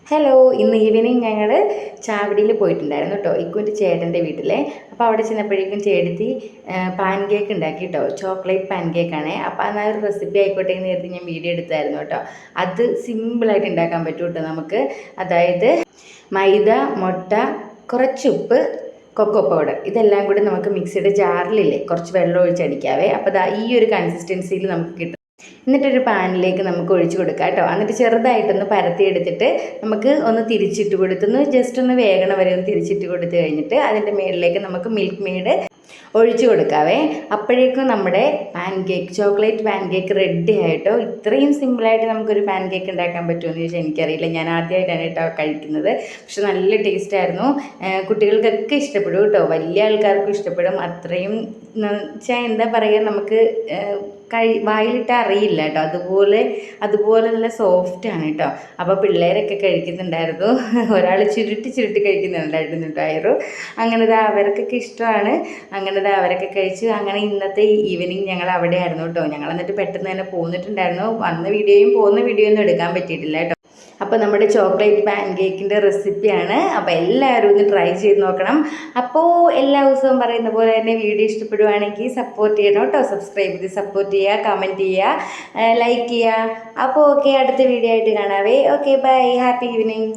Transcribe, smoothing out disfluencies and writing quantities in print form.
Hello, ഇന്ന് evening ഞങ്ങൾ ചാവടിയിൽ പോയിട്ടുണ്ടായിരുന്നു കേട്ടോ, ഇക്കുവിൻ്റെ ചേട്ടൻ്റെ വീട്ടിലെ. അപ്പോൾ അവിടെ ചെന്നപ്പോഴേക്കും ചേട്ടത്തി പാൻ കേക്ക് ഉണ്ടാക്കി കേട്ടോ, ചോക്ലേറ്റ് പാൻ കേക്കാണേ. അപ്പോൾ എന്നാൽ ഒരു റെസിപ്പി ആയിക്കോട്ടെ എന്ന് കരുതി ഞാൻ വീഡിയോ എടുത്തായിരുന്നു കേട്ടോ. അത് സിമ്പിളായിട്ട് ഉണ്ടാക്കാൻ പറ്റും കേട്ടോ നമുക്ക്. അതായത് മൈദ, മുട്ട, കുറച്ച് ഉപ്പ്, കൊക്കോ പൗഡർ, ഇതെല്ലാം കൂടി നമുക്ക് മിക്സിയുടെ ജാറിലില്ലേ കുറച്ച് വെള്ളം ഒഴിച്ചടിക്കാവേ. അപ്പോൾ ഈ ഒരു കൺസിസ്റ്റൻസിയിൽ നമുക്ക് കിട്ടും. എന്നിട്ടൊരു പാനിലേക്ക് നമുക്ക് ഒഴിച്ച് കൊടുക്കാം കേട്ടോ. എന്നിട്ട് ചെറുതായിട്ടൊന്ന് പരത്തിയെടുത്തിട്ട് നമുക്ക് ഒന്ന് തിരിച്ചിട്ട് കൊടുത്തൊന്ന് ജസ്റ്റ് ഒന്ന് വേഗണ വരെ ഒന്ന് തിരിച്ചിട്ട് കൊടുത്ത് കഴിഞ്ഞിട്ട് അതിൻ്റെ മുകളിലേക്ക് നമുക്ക് മിൽക്ക് മെയ്ഡ് ഒഴിച്ച് കൊടുക്കാവേ. അപ്പോഴേക്കും നമ്മുടെ pan cake, chocolate pan cake ready ആയിട്ടോ. ഇത്രയും സിമ്പിളായിട്ട് നമുക്കൊരു പാൻ കേക്ക് ഉണ്ടാക്കാൻ പറ്റുമെന്ന് ചോദിച്ചാൽ എനിക്കറിയില്ല. ഞാൻ ആദ്യമായിട്ടാണ് കേട്ടോ കഴിക്കുന്നത്. പക്ഷെ നല്ല ടേസ്റ്റ് ആയിരുന്നു. കുട്ടികൾക്കൊക്കെ ഇഷ്ടപ്പെടും കേട്ടോ, വലിയ ആൾക്കാർക്കും ഇഷ്ടപ്പെടും. അത്രയും വെച്ചാൽ എന്താ പറയുക, നമുക്ക് വായിലിട്ട് അറിയില്ല കേട്ടോ, അതുപോലെ നല്ല സോഫ്റ്റാണ് കേട്ടോ. അപ്പോൾ പിള്ളേരൊക്കെ കഴിക്കുന്നുണ്ടായിരുന്നു. ഒരാൾ ചുരുട്ടി കഴിക്കുന്നുണ്ടായിരുന്നു കേട്ടോ. അങ്ങനെ അവർക്കൊക്കെ ഇഷ്ടമാണ്. അങ്ങനെ അവരൊക്കെ കഴിച്ച് അങ്ങനെ ഇന്നത്തെ ഈവനിങ് ഞങ്ങൾ അവിടെ ആയിരുന്നു കേട്ടോ. ഞങ്ങൾ എന്നിട്ട് പെട്ടെന്ന് തന്നെ പോന്നിട്ടുണ്ടായിരുന്നു. വന്ന വീഡിയോയും പോകുന്ന വീഡിയോ ഒന്നും എടുക്കാൻ പറ്റിയിട്ടില്ല കേട്ടോ. അപ്പോൾ നമ്മുടെ ചോക്ലേറ്റ് പാൻ കേക്കിൻ്റെ റെസിപ്പിയാണ്. അപ്പോൾ എല്ലാവരും ഒന്ന് ട്രൈ ചെയ്ത് നോക്കണം. അപ്പോൾ എല്ലാ ദിവസവും പറയുന്ന പോലെ തന്നെ വീഡിയോ ഇഷ്ടപ്പെടുവാണെങ്കിൽ സപ്പോർട്ട് ചെയ്യണം കേട്ടോ. സബ്സ്ക്രൈബ് ചെയ്ത് സപ്പോർട്ട് ചെയ്യുക, കമൻറ്റ് ചെയ്യുക, ലൈക്ക് ചെയ്യുക. അപ്പോൾ ഓക്കെ, അടുത്ത വീഡിയോ ആയിട്ട് കാണാവേ. Okay, bye, happy evening.